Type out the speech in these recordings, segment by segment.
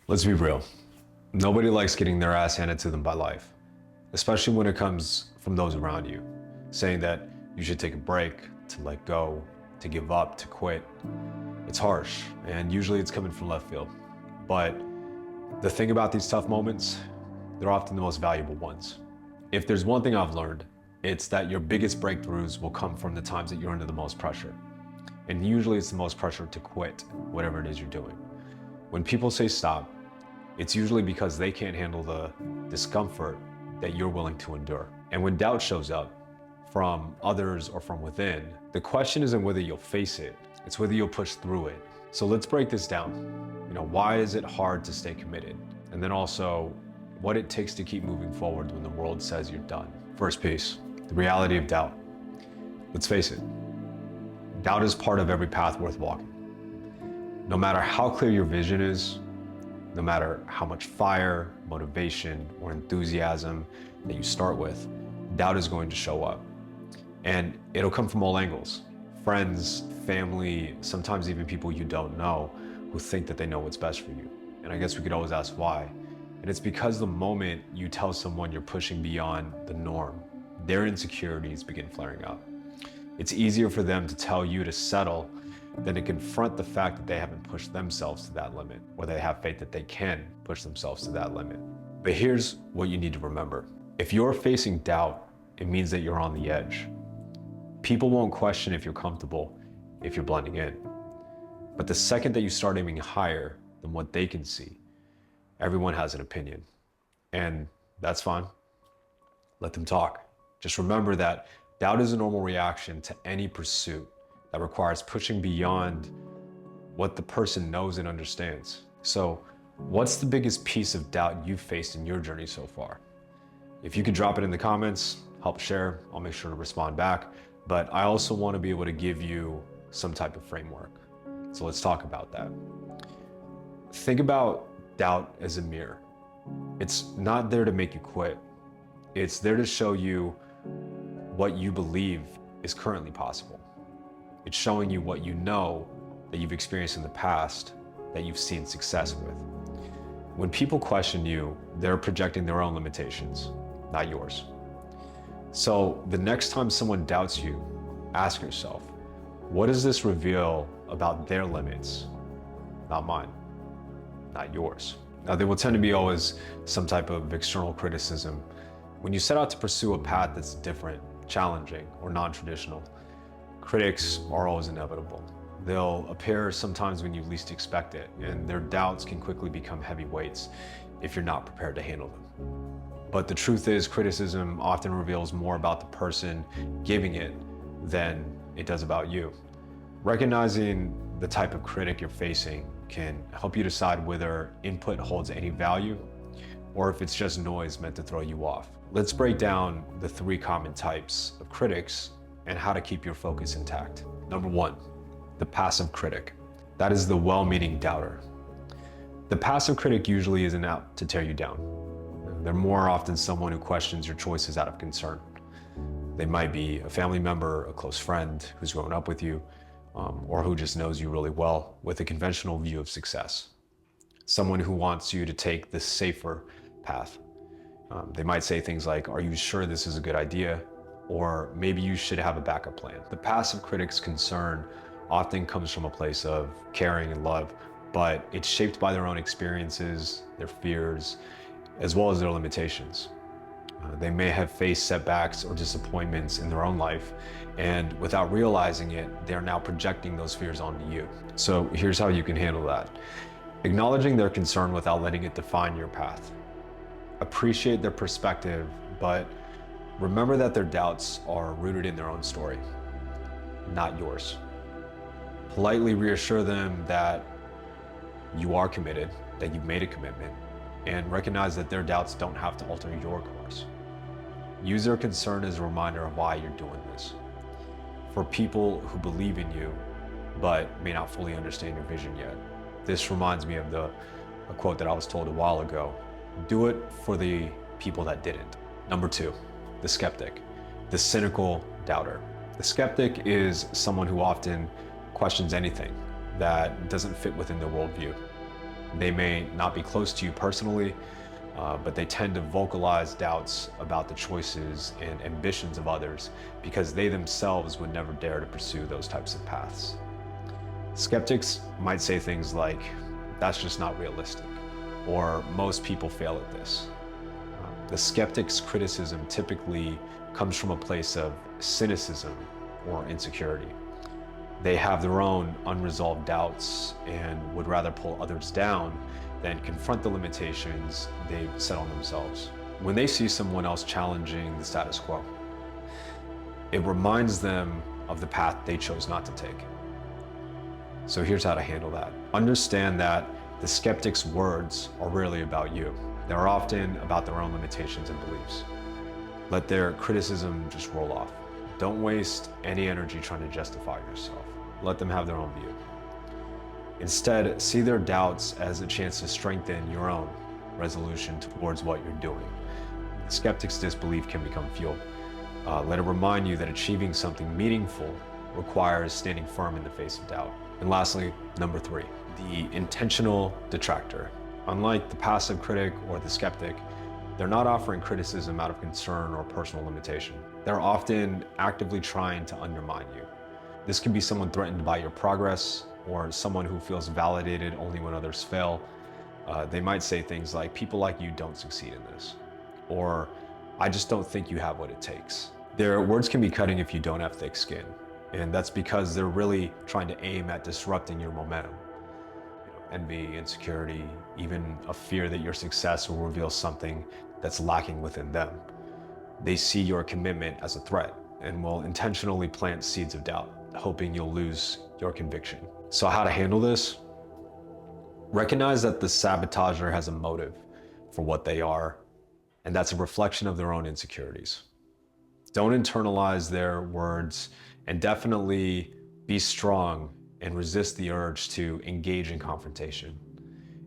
Let's be real. Nobody likes getting their ass handed to them by life, especially when it comes from those around you, saying that you should take a break, to let go, to give up, to quit. It's harsh, and usually it's coming from left field. But the thing about these tough moments, they're often the most valuable ones. If there's one thing I've learned, it's that your biggest breakthroughs will come from the times that you're under the most pressure. And usually it's the most pressure to quit whatever it is you're doing. When people say stop, it's usually because they can't handle the discomfort that you're willing to endure. And when doubt shows up from others or from within, the question isn't whether you'll face it, it's whether you'll push through it. So let's break this down. Why is it hard to stay committed? And then also, what it takes to keep moving forward when the world says you're done. First piece, the reality of doubt. Let's face it, doubt is part of every path worth walking. No matter how clear your vision is, no matter how much fire, motivation, or enthusiasm that you start with, doubt is going to show up. And it'll come from all angles. Friends, family, sometimes even people you don't know who think that they know what's best for you. And I guess we could always ask why. And it's because the moment you tell someone you're pushing beyond the norm, their insecurities begin flaring up. It's easier for them to tell you to settle than to confront the fact that they haven't pushed themselves to that limit, or they have faith that they can push themselves to that limit. But here's what you need to remember. If you're facing doubt, it means that you're on the edge. People won't question if you're comfortable, if you're blending in. But the second that you start aiming higher than what they can see, everyone has an opinion. And that's fine. Let them talk. Just remember that doubt is a normal reaction to any pursuit that requires pushing beyond what the person knows and understands. So, what's the biggest piece of doubt you've faced in your journey so far? If you could drop it in the comments, help share, I'll make sure to respond back. But I also want to be able to give you some type of framework. So let's talk about that. Think about doubt as a mirror. It's not there to make you quit. It's there to show you what you believe is currently possible. It's showing you what you know that you've experienced in the past that you've seen success with. When people question you, they're projecting their own limitations, not yours. So the next time someone doubts you, ask yourself, what does this reveal about their limits? Not mine, not yours. Now, there will tend to be always some type of external criticism. When you set out to pursue a path that's different, challenging, or non-traditional, critics are always inevitable. They'll appear sometimes when you least expect it, and their doubts can quickly become heavy weights if you're not prepared to handle them. But the truth is, criticism often reveals more about the person giving it than it does about you. Recognizing the type of critic you're facing can help you decide whether input holds any value or if it's just noise meant to throw you off. Let's break down the 3 common types of critics and how to keep your focus intact. Number 1, the passive critic. That is the well-meaning doubter. The passive critic usually isn't out to tear you down. They're more often someone who questions your choices out of concern. They might be a family member, a close friend who's grown up with you, or who just knows you really well with a conventional view of success. Someone who wants you to take the safer path. They might say things like, "Are you sure this is a good idea?" Or maybe you should have a backup plan. The passive critic's concern often comes from a place of caring and love, but it's shaped by their own experiences, their fears, as well as their limitations. They may have faced setbacks or disappointments in their own life, and without realizing it, they're now projecting those fears onto you. So here's how you can handle that. Acknowledging their concern without letting it define your path. Appreciate their perspective, but remember that their doubts are rooted in their own story, not yours. Politely reassure them that you are committed, that you've made a commitment, and recognize that their doubts don't have to alter your course. Use their concern as a reminder of why you're doing this. For people who believe in you, but may not fully understand your vision yet, this reminds me of a quote that I was told a while ago. Do it for the people that didn't. Number 2, the skeptic, the cynical doubter. The skeptic is someone who often questions anything that doesn't fit within their worldview. They may not be close to you personally, but they tend to vocalize doubts about the choices and ambitions of others because they themselves would never dare to pursue those types of paths. Skeptics might say things like, "That's just not realistic," or "Most people fail at this." The skeptic's criticism typically comes from a place of cynicism or insecurity. They have their own unresolved doubts and would rather pull others down than confront the limitations they've set on themselves. When they see someone else challenging the status quo, it reminds them of the path they chose not to take. So here's how to handle that. Understand that the skeptic's words are rarely about you. They're often about their own limitations and beliefs. Let their criticism just roll off. Don't waste any energy trying to justify yourself. Let them have their own view. Instead, see their doubts as a chance to strengthen your own resolution towards what you're doing. The skeptic's disbelief can become fuel. Let it remind you that achieving something meaningful requires standing firm in the face of doubt. And lastly, number 3, the intentional detractor. Unlike the passive critic or the skeptic, they're not offering criticism out of concern or personal limitation. They're often actively trying to undermine you. This can be someone threatened by your progress or someone who feels validated only when others fail. They might say things like, "People like you don't succeed in this," or "I just don't think you have what it takes." Their words can be cutting if you don't have thick skin, and that's because they're really trying to aim at disrupting your momentum. Envy, insecurity, even a fear that your success will reveal something that's lacking within them. They see your commitment as a threat and will intentionally plant seeds of doubt, hoping you'll lose your conviction. So how to handle this? Recognize that the sabotager has a motive for what they are, and that's a reflection of their own insecurities. Don't internalize their words, and definitely be strong and resist the urge to engage in confrontation.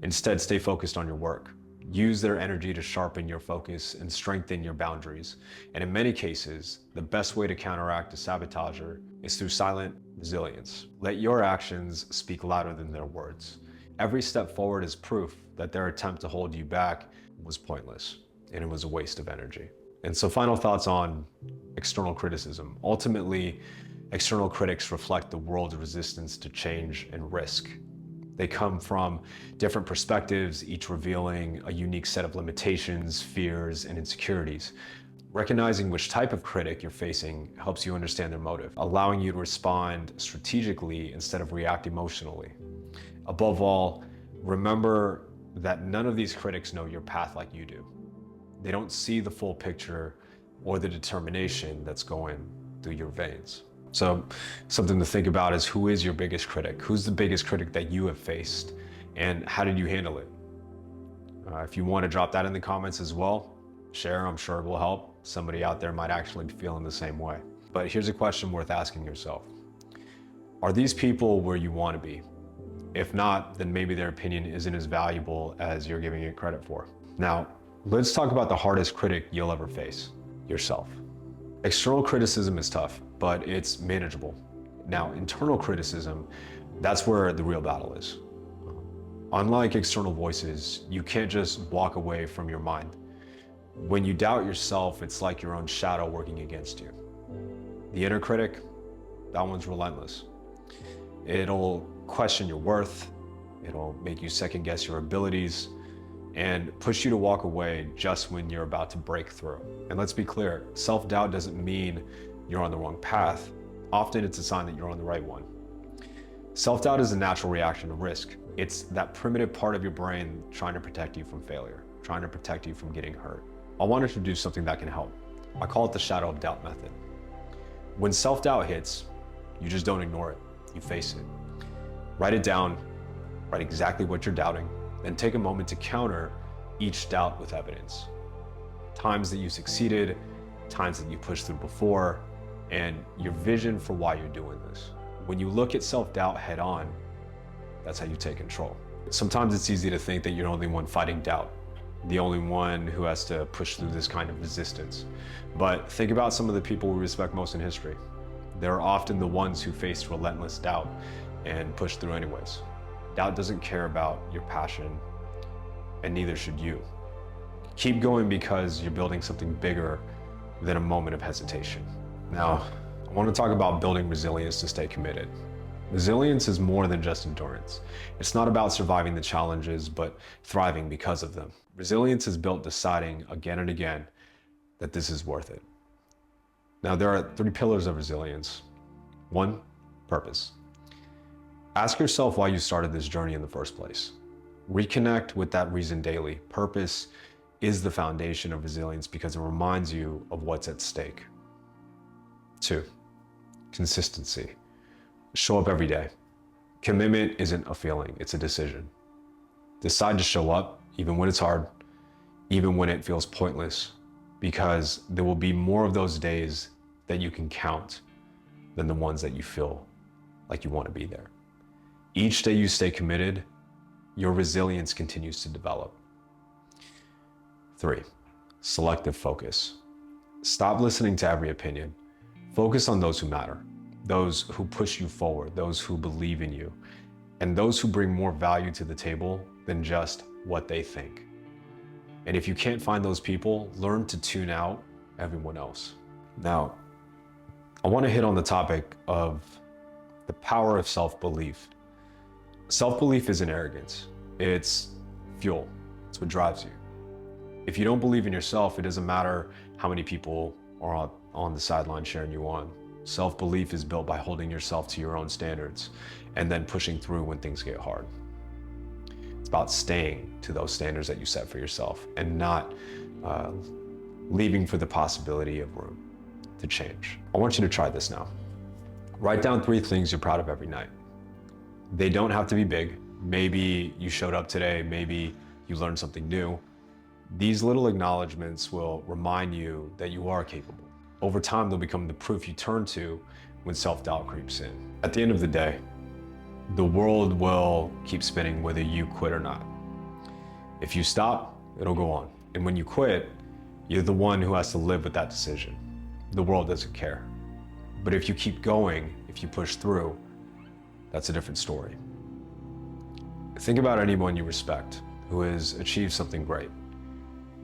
Instead, stay focused on your work. Use their energy to sharpen your focus and strengthen your boundaries. And in many cases, the best way to counteract a sabotager is through silent resilience. Let your actions speak louder than their words. Every step forward is proof that their attempt to hold you back was pointless and it was a waste of energy. And so final thoughts on external criticism. Ultimately, external critics reflect the world's resistance to change and risk. They come from different perspectives, each revealing a unique set of limitations, fears, and insecurities. Recognizing which type of critic you're facing helps you understand their motive, allowing you to respond strategically instead of react emotionally. Above all, remember that none of these critics know your path like you do. They don't see the full picture or the determination that's going through your veins. So something to think about is, who is your biggest critic? Who's the biggest critic that you have faced, and how did you handle it? If you want to drop that in the comments as well, share, I'm sure it will help. Somebody out there might actually be feeling the same way. But here's a question worth asking yourself. Are these people where you want to be? If not, then maybe their opinion isn't as valuable as you're giving it credit for. Now, let's talk about the hardest critic you'll ever face: yourself. External criticism is tough, but it's manageable. Now, internal criticism, that's where the real battle is. Unlike external voices, you can't just walk away from your mind. When you doubt yourself, it's like your own shadow working against you. The inner critic, that one's relentless. It'll question your worth, it'll make you second guess your abilities, and push you to walk away just when you're about to break through. And let's be clear, self-doubt doesn't mean you're on the wrong path. Often it's a sign that you're on the right one. Self-doubt is a natural reaction to risk. It's that primitive part of your brain trying to protect you from failure, trying to protect you from getting hurt. I want to introduce something that can help. I call it the shadow of doubt method. When self-doubt hits, you just don't ignore it, you face it. Write it down, write exactly what you're doubting, then take a moment to counter each doubt with evidence. Times that you succeeded, times that you pushed through before, and your vision for why you're doing this. When you look at self-doubt head on, that's how you take control. Sometimes it's easy to think that you're the only one fighting doubt, the only one who has to push through this kind of resistance. But think about some of the people we respect most in history. They're often the ones who faced relentless doubt and pushed through anyways. Doubt doesn't care about your passion, and neither should you. Keep going because you're building something bigger than a moment of hesitation. Now, I want to talk about building resilience to stay committed. Resilience is more than just endurance. It's not about surviving the challenges, but thriving because of them. Resilience is built deciding again and again that this is worth it. Now, there are 3 pillars of resilience. 1, purpose. Ask yourself why you started this journey in the first place. Reconnect with that reason daily. Purpose is the foundation of resilience because it reminds you of what's at stake. 2, consistency. Show up every day. Commitment isn't a feeling, it's a decision. Decide to show up even when it's hard, even when it feels pointless, because there will be more of those days that you can count than the ones that you feel like you want to be there. Each day you stay committed, your resilience continues to develop. 3, selective focus. Stop listening to every opinion. Focus on those who matter, those who push you forward, those who believe in you, and those who bring more value to the table than just what they think. And if you can't find those people, learn to tune out everyone else. Now, I want to hit on the topic of the power of self-belief. Self-belief isn't arrogance. It's fuel. It's what drives you. If you don't believe in yourself, it doesn't matter how many people are on the sideline cheering you on. Self-belief is built by holding yourself to your own standards and then pushing through when things get hard. It's about staying to those standards that you set for yourself and not leaving for the possibility of room to change. I want you to try this now. Write down 3 things you're proud of every night. They don't have to be big. Maybe you showed up today, maybe you learned something new. These little acknowledgments will remind you that you are capable. Over time, they'll become the proof you turn to when self-doubt creeps in. At the end of the day, the world will keep spinning whether you quit or not. If you stop, it'll go on. And when you quit, you're the one who has to live with that decision. The world doesn't care. But if you keep going, if you push through, that's a different story. Think about anyone you respect who has achieved something great.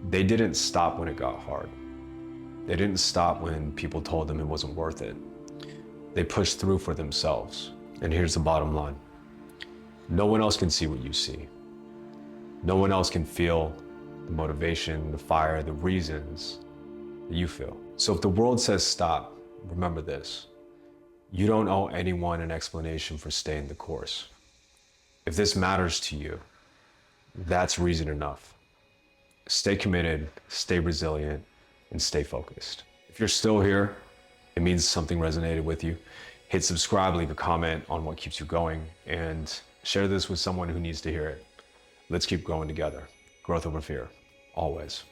They didn't stop when it got hard. They didn't stop when people told them it wasn't worth it. They pushed through for themselves. And here's the bottom line. No one else can see what you see. No one else can feel the motivation, the fire, the reasons that you feel. So if the world says stop, remember this. You don't owe anyone an explanation for staying the course. If this matters to you, that's reason enough. Stay committed, stay resilient, and stay focused. If you're still here, it means something resonated with you. Hit subscribe, leave a comment on what keeps you going, and share this with someone who needs to hear it. Let's keep growing together. Growth over fear, always.